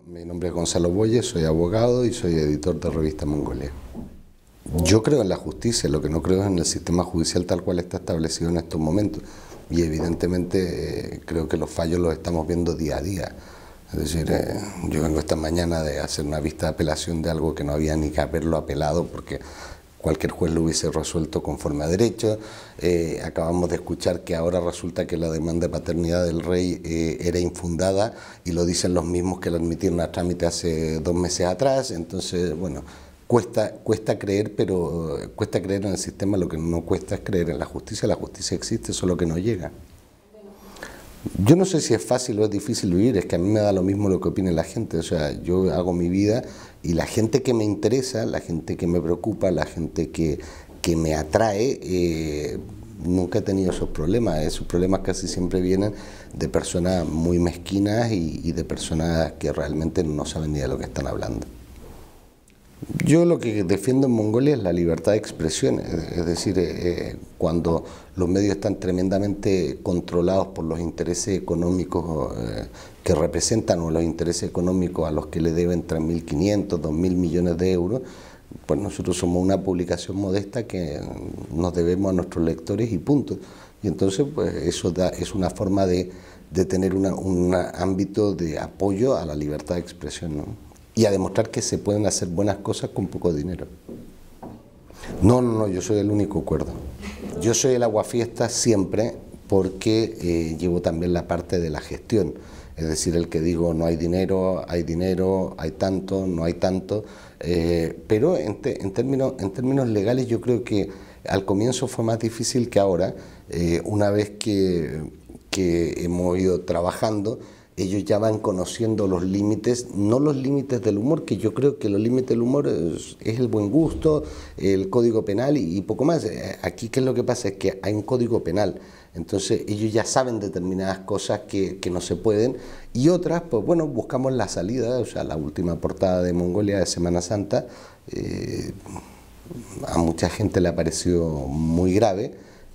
Mi nombre es Gonzalo Boye, soy abogado y soy editor de Revista Mongolia. Yo creo en la justicia, lo que no creo es en el sistema judicial tal cual está establecido en estos momentos. Y evidentemente creo que los fallos los estamos viendo día a día. Es decir, yo vengo esta mañana de hacer una vista de apelación de algo que no había ni que haberlo apelado porque cualquier juez lo hubiese resuelto conforme a derecho. Acabamos de escuchar que ahora resulta que la demanda de paternidad del rey era infundada y lo dicen los mismos que la admitieron a trámite hace 2 meses atrás. Entonces, bueno, cuesta creer, pero cuesta creer en el sistema, lo que no cuesta es creer en la justicia. La justicia existe, solo que no llega. Yo no sé si es fácil o es difícil vivir, es que a mí me da lo mismo lo que opine la gente. O sea, yo hago mi vida y la gente que me interesa, la gente que me preocupa, la gente que me atrae, nunca he tenido esos problemas. Esos problemas casi siempre vienen de personas muy mezquinas y de personas que realmente no saben ni de lo que están hablando. Yo lo que defiendo en Mongolia es la libertad de expresión, es decir, cuando los medios están tremendamente controlados por los intereses económicos que representan o los intereses económicos a los que le deben 3.500, 2.000 millones de euros, pues nosotros somos una publicación modesta que nos debemos a nuestros lectores y punto. Y entonces pues eso es una forma de tener un ámbito de apoyo a la libertad de expresión, ¿no? Y a demostrar que se pueden hacer buenas cosas con poco dinero. No, yo soy el único cuerdo. Yo soy el aguafiestas siempre porque llevo también la parte de la gestión. Es decir, el que digo no hay dinero, hay tanto, no hay tanto. Pero en términos legales yo creo que al comienzo fue más difícil que ahora. Una vez que hemos ido trabajando, ellos ya van conociendo los límites, no los límites del humor, que yo creo que los límites del humor es el buen gusto, el código penal y poco más. Aquí, ¿qué es lo que pasa? Es que hay un código penal, entonces ellos ya saben determinadas cosas que no se pueden y otras, pues bueno, buscamos la salida. O sea, la última portada de Mongolia de Semana Santa, a mucha gente le ha parecido muy grave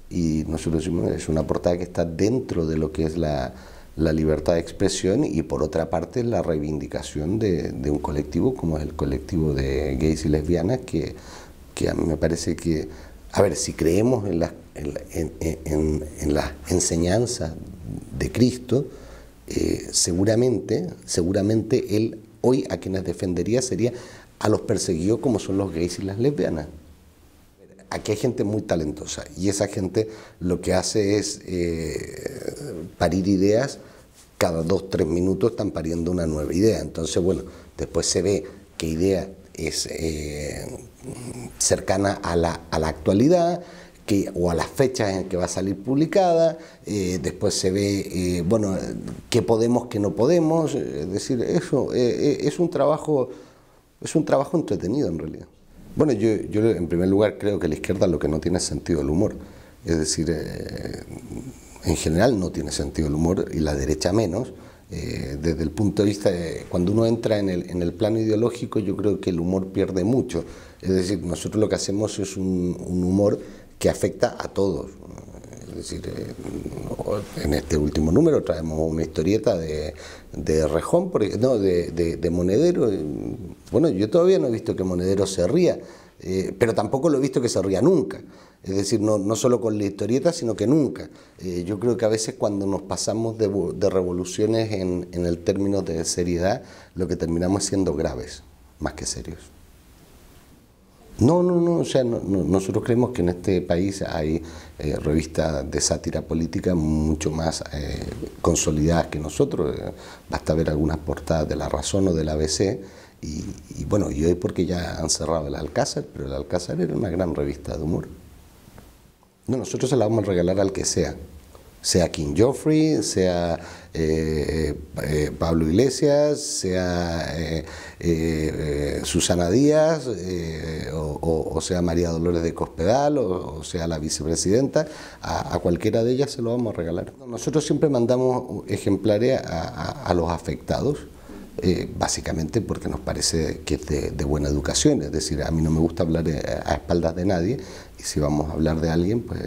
y nosotros decimos, es una portada que está dentro de lo que es la libertad de expresión y por otra parte la reivindicación de un colectivo como es el colectivo de gays y lesbianas que a mí me parece que, a ver, si creemos en la enseñanza de Cristo, seguramente él hoy a quienes defendería sería a los perseguidos como son los gays y las lesbianas. Aquí hay gente muy talentosa y esa gente lo que hace es parir ideas, cada 2-3 minutos están pariendo una nueva idea. Entonces, bueno, después se ve qué idea es cercana a la actualidad o a las fechas en que va a salir publicada, después se ve, bueno, qué podemos, qué no podemos. Es decir, eso es un trabajo entretenido en realidad. Bueno, yo en primer lugar creo que la izquierda lo que no tiene es sentido del humor. Es decir, en general no tiene sentido el humor y la derecha menos. Desde el punto de vista de cuando uno entra en el plano ideológico, yo creo que el humor pierde mucho. Es decir, nosotros lo que hacemos es un humor que afecta a todos. Es decir, en este último número traemos una historieta de Rejón, de Monedero. Bueno, yo todavía no he visto que Monedero se ría, pero tampoco lo he visto que se ría nunca. Es decir, no solo con la historieta, sino que nunca. Yo creo que a veces cuando nos pasamos de revoluciones en el término de seriedad, lo que terminamos siendo graves, más que serios. No, o sea, nosotros creemos que en este país hay revistas de sátira política mucho más consolidadas que nosotros. Basta ver algunas portadas de La Razón o del ABC y bueno, y hoy porque ya han cerrado el Alcázar, pero el Alcázar era una gran revista de humor. No, nosotros se la vamos a regalar al que sea King Joffrey, sea Pablo Iglesias, sea Susana Díaz, o sea María Dolores de Cospedal, o sea la vicepresidenta, a cualquiera de ellas se lo vamos a regalar. Nosotros siempre mandamos ejemplares a los afectados, básicamente porque nos parece que es de buena educación. Es decir, a mí no me gusta hablar a espaldas de nadie y si vamos a hablar de alguien, pues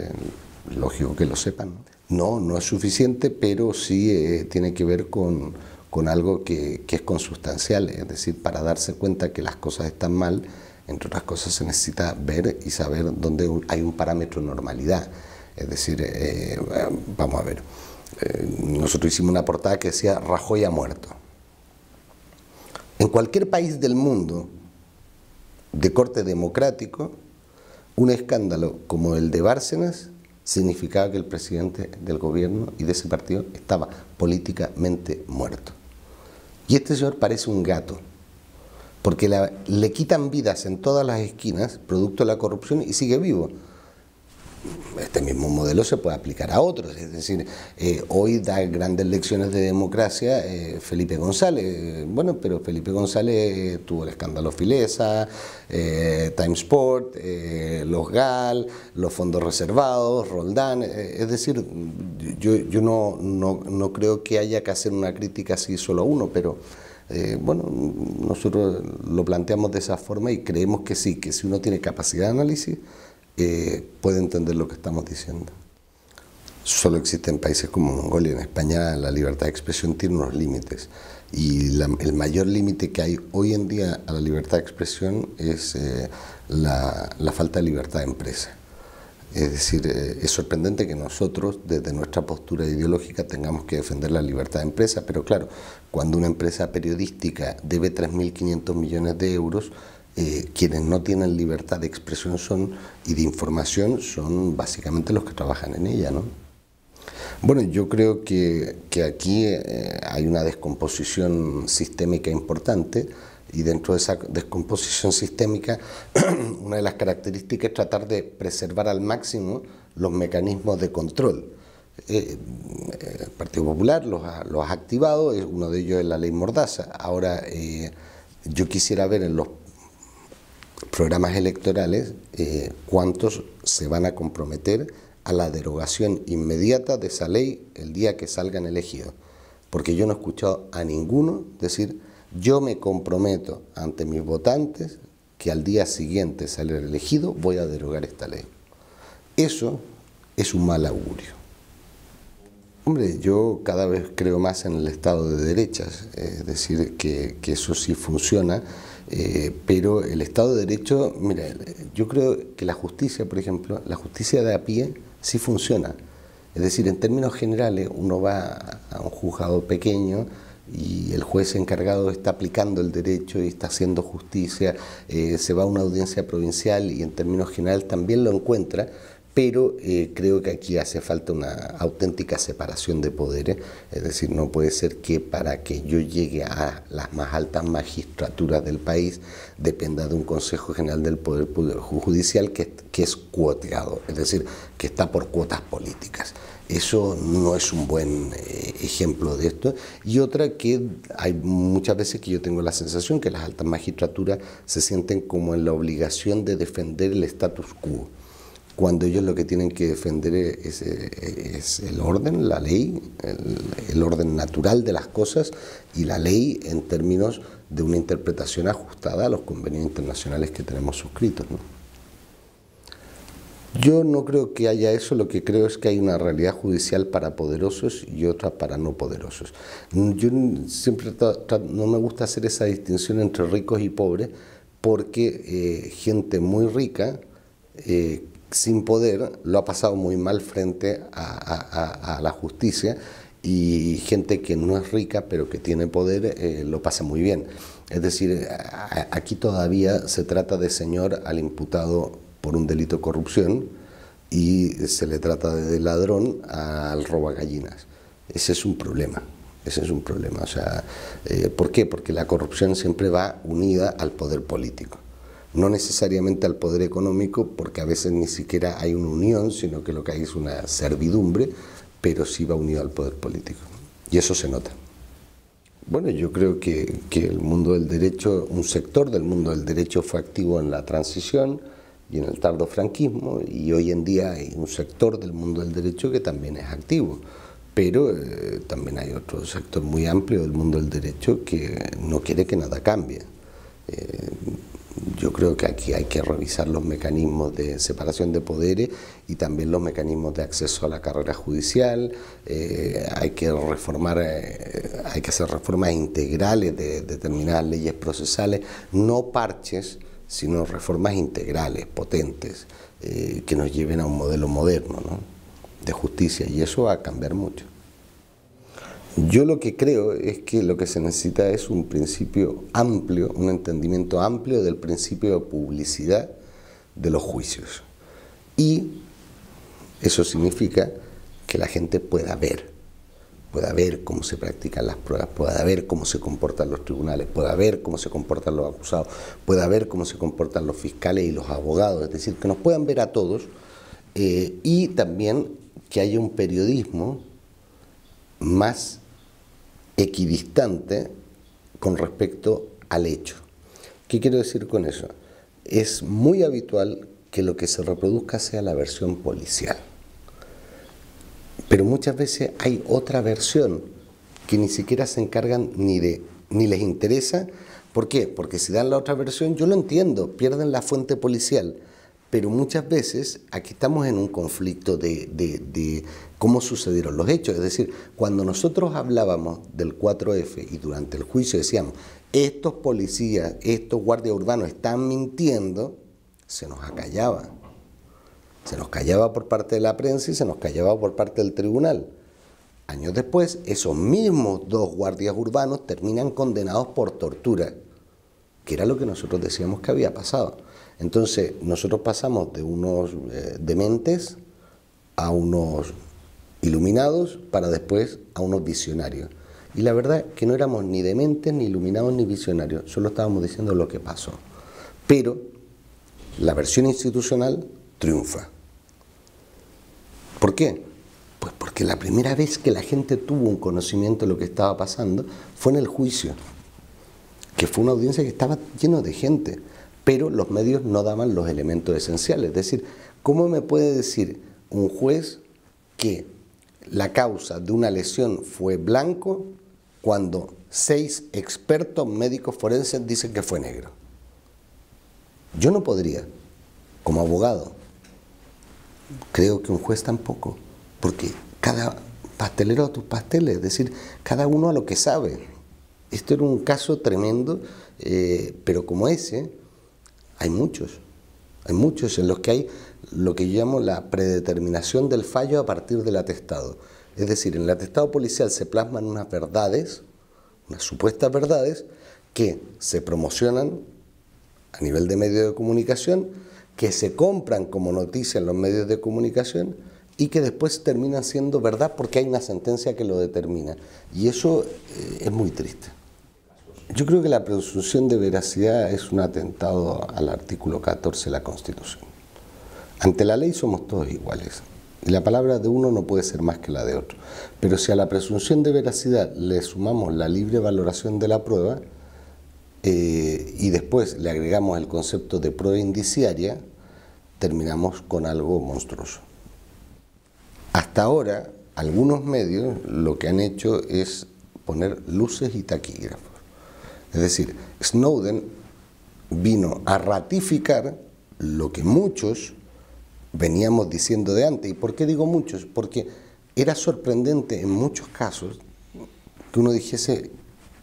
lógico que lo sepan, ¿no? No es suficiente, pero sí tiene que ver con con algo que es consustancial, es decir, para darse cuenta que las cosas están mal, entre otras cosas se necesita ver y saber dónde hay un parámetro de normalidad. Es decir, vamos a ver, nosotros hicimos una portada que decía Rajoy ha muerto. En cualquier país del mundo de corte democrático, un escándalo como el de Bárcenas significaba que el presidente del gobierno y de ese partido estaba políticamente muerto. Y este señor parece un gato, porque le quitan vidas en todas las esquinas, producto de la corrupción, y sigue vivo. Este mismo modelo se puede aplicar a otros, es decir, hoy da grandes lecciones de democracia Felipe González. Bueno, pero Felipe González tuvo el escándalo Filesa, Time Sport, los GAL, los fondos reservados, Roldán. Es decir, yo no creo que haya que hacer una crítica así solo a uno, pero bueno, nosotros lo planteamos de esa forma y creemos que sí, que si uno tiene capacidad de análisis, puede entender lo que estamos diciendo. Solo existen países como Mongolia. En España la libertad de expresión tiene unos límites y el mayor límite que hay hoy en día a la libertad de expresión es la falta de libertad de empresa. Es decir, es sorprendente que nosotros, desde nuestra postura ideológica, tengamos que defender la libertad de empresa, pero claro, cuando una empresa periodística debe 3.500 millones de euros, quienes no tienen libertad de expresión y de información son básicamente los que trabajan en ella, ¿no? Bueno, yo creo que aquí hay una descomposición sistémica importante y dentro de esa descomposición sistémica una de las características es tratar de preservar al máximo los mecanismos de control. El Partido Popular los ha activado, uno de ellos es la ley Mordaza. Ahora, yo quisiera ver en los programas electorales cuántos se van a comprometer a la derogación inmediata de esa ley el día que salgan elegidos, porque yo no he escuchado a ninguno decir yo me comprometo ante mis votantes que al día siguiente de salir elegido voy a derogar esta ley. Eso es un mal augurio. Hombre, yo cada vez creo más en el Estado de derechas, es decir, que eso sí funciona. Pero el Estado de Derecho, mira, yo creo que la justicia, por ejemplo, la justicia de a pie sí funciona. Es decir, en términos generales, uno va a un juzgado pequeño y el juez encargado está aplicando el derecho y está haciendo justicia, se va a una audiencia provincial y en términos generales también lo encuentra, pero creo que aquí hace falta una auténtica separación de poderes, es decir, no puede ser que para que yo llegue a las más altas magistraturas del país dependa de un Consejo General del Poder Judicial que es cuoteado, es decir, que está por cuotas políticas. Eso no es un buen ejemplo de esto. Y otra que hay muchas veces que yo tengo la sensación que las altas magistraturas se sienten como en la obligación de defender el status quo, cuando ellos lo que tienen que defender es el orden, la ley, el orden natural de las cosas y la ley en términos de una interpretación ajustada a los convenios internacionales que tenemos suscritos, ¿no? Yo no creo que haya eso, lo que creo es que hay una realidad judicial para poderosos y otra para no poderosos. Yo siempre no me gusta hacer esa distinción entre ricos y pobres porque gente muy rica sin poder lo ha pasado muy mal frente a la justicia y gente que no es rica pero que tiene poder lo pasa muy bien. Es decir, aquí todavía se trata de señor al imputado por un delito de corrupción y se le trata de ladrón al robagallinas. Ese es un problema. Ese es un problema. O sea, ¿por qué? Porque la corrupción siempre va unida al poder político. No necesariamente al poder económico, porque a veces ni siquiera hay una unión, sino que lo que hay es una servidumbre, pero sí va unido al poder político. Y eso se nota. Bueno, yo creo que el mundo del derecho, un sector del mundo del derecho fue activo en la transición y en el tardo franquismo, y hoy en día hay un sector del mundo del derecho que también es activo. Pero también hay otro sector muy amplio del mundo del derecho que no quiere que nada cambie. Yo creo que aquí hay que revisar los mecanismos de separación de poderes y también los mecanismos de acceso a la carrera judicial. Hay que reformar, hay que hacer reformas integrales de determinadas leyes procesales, no parches, sino reformas integrales, potentes, que nos lleven a un modelo moderno, ¿no?, de justicia, y eso va a cambiar mucho. Yo lo que creo es que lo que se necesita es un principio amplio, un entendimiento amplio del principio de publicidad de los juicios. Y eso significa que la gente pueda ver cómo se practican las pruebas, pueda ver cómo se comportan los tribunales, pueda ver cómo se comportan los acusados, pueda ver cómo se comportan los fiscales y los abogados, es decir, que nos puedan ver a todos, y también que haya un periodismo más equidistante con respecto al hecho. ¿Qué quiero decir con eso? Es muy habitual que lo que se reproduzca sea la versión policial, pero muchas veces hay otra versión que ni siquiera se encargan ni les interesa. ¿Por qué? Porque si dan la otra versión, yo lo entiendo, pierden la fuente policial, pero muchas veces aquí estamos en un conflicto de cómo sucedieron los hechos. Es decir, cuando nosotros hablábamos del 4F y durante el juicio decíamos, estos policías, estos guardias urbanos están mintiendo, se nos acallaba. Se nos callaba por parte de la prensa y se nos callaba por parte del tribunal. Años después, esos mismos dos guardias urbanos terminan condenados por tortura, que era lo que nosotros decíamos que había pasado. Entonces, nosotros pasamos de unos dementes a unos iluminados para después a unos visionarios. Y la verdad que no éramos ni dementes, ni iluminados, ni visionarios, solo estábamos diciendo lo que pasó. Pero la versión institucional triunfa. ¿Por qué? Pues porque la primera vez que la gente tuvo un conocimiento de lo que estaba pasando fue en el juicio, que fue una audiencia que estaba lleno de gente, pero los medios no daban los elementos esenciales. Es decir, ¿cómo me puede decir un juez que la causa de una lesión fue blanco cuando 6 expertos médicos forenses dicen que fue negro? Yo no podría, como abogado. Creo que un juez tampoco, porque cada pastelero a tus pasteles, es decir, cada uno a lo que sabe. Esto era un caso tremendo, pero como ese, hay muchos en los que hay lo que yo llamo la predeterminación del fallo a partir del atestado. Es decir, en el atestado policial se plasman unas verdades, unas supuestas verdades, que se promocionan a nivel de medios de comunicación, que se compran como noticia en los medios de comunicación y que después terminan siendo verdad porque hay una sentencia que lo determina. Y eso es muy triste. Yo creo que la presunción de veracidad es un atentado al artículo 14 de la Constitución. Ante la ley somos todos iguales y la palabra de uno no puede ser más que la de otro. Pero si a la presunción de veracidad le sumamos la libre valoración de la prueba, y después le agregamos el concepto de prueba indiciaria, terminamos con algo monstruoso. Hasta ahora, algunos medios lo que han hecho es poner luces y taquígrafos. Es decir, Snowden vino a ratificar lo que muchos veníamos diciendo de antes. ¿Y por qué digo muchos? Porque era sorprendente en muchos casos que uno dijese,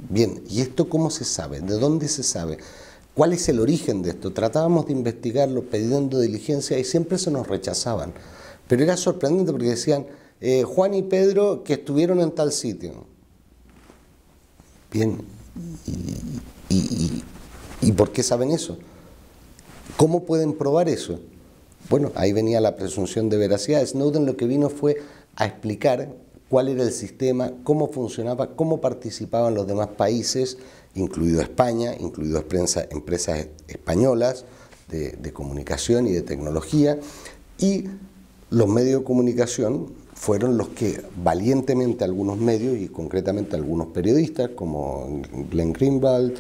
bien, ¿y esto cómo se sabe? ¿De dónde se sabe? ¿Cuál es el origen de esto? Tratábamos de investigarlo pidiendo diligencia y siempre se nos rechazaban. Pero era sorprendente porque decían, Juan y Pedro que estuvieron en tal sitio. Bien, ¿y por qué saben eso? ¿Cómo pueden probar eso? Bueno, ahí venía la presunción de veracidad. Snowden lo que vino fue a explicar cuál era el sistema, cómo funcionaba, cómo participaban los demás países, incluido España, incluido empresas españolas de comunicación y de tecnología, y los medios de comunicación fueron los que valientemente algunos medios y concretamente algunos periodistas como Glenn Greenwald,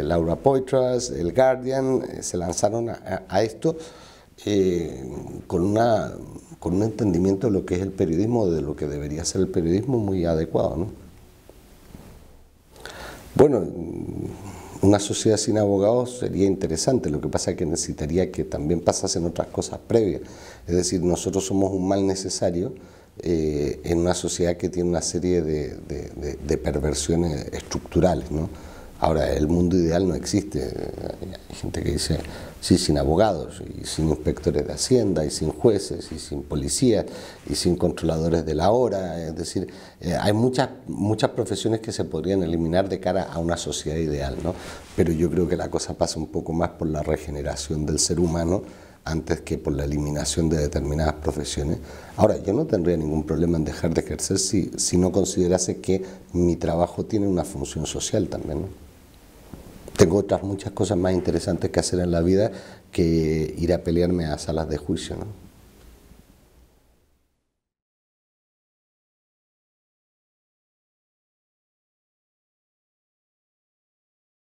Laura Poitras, El Guardian, se lanzaron a esto con un entendimiento de lo que es el periodismo, de lo que debería ser el periodismo muy adecuado, ¿no? Bueno, un una sociedad sin abogados sería interesante, lo que pasa es que necesitaría que también pasasen otras cosas previas. Es decir, nosotros somos un mal necesario en una sociedad que tiene una serie de perversiones estructurales, ¿no? Ahora, el mundo ideal no existe. Hay gente que dice, sí, sin abogados, y sin inspectores de Hacienda, y sin jueces, y sin policías, y sin controladores de la hora. Es decir, hay muchas profesiones que se podrían eliminar de cara a una sociedad ideal, ¿no? Pero yo creo que la cosa pasa un poco más por la regeneración del ser humano antes que por la eliminación de determinadas profesiones. Ahora, yo no tendría ningún problema en dejar de ejercer si no considerase que mi trabajo tiene una función social también, ¿no? Tengo otras muchas cosas más interesantes que hacer en la vida que ir a pelearme a salas de juicio, ¿no?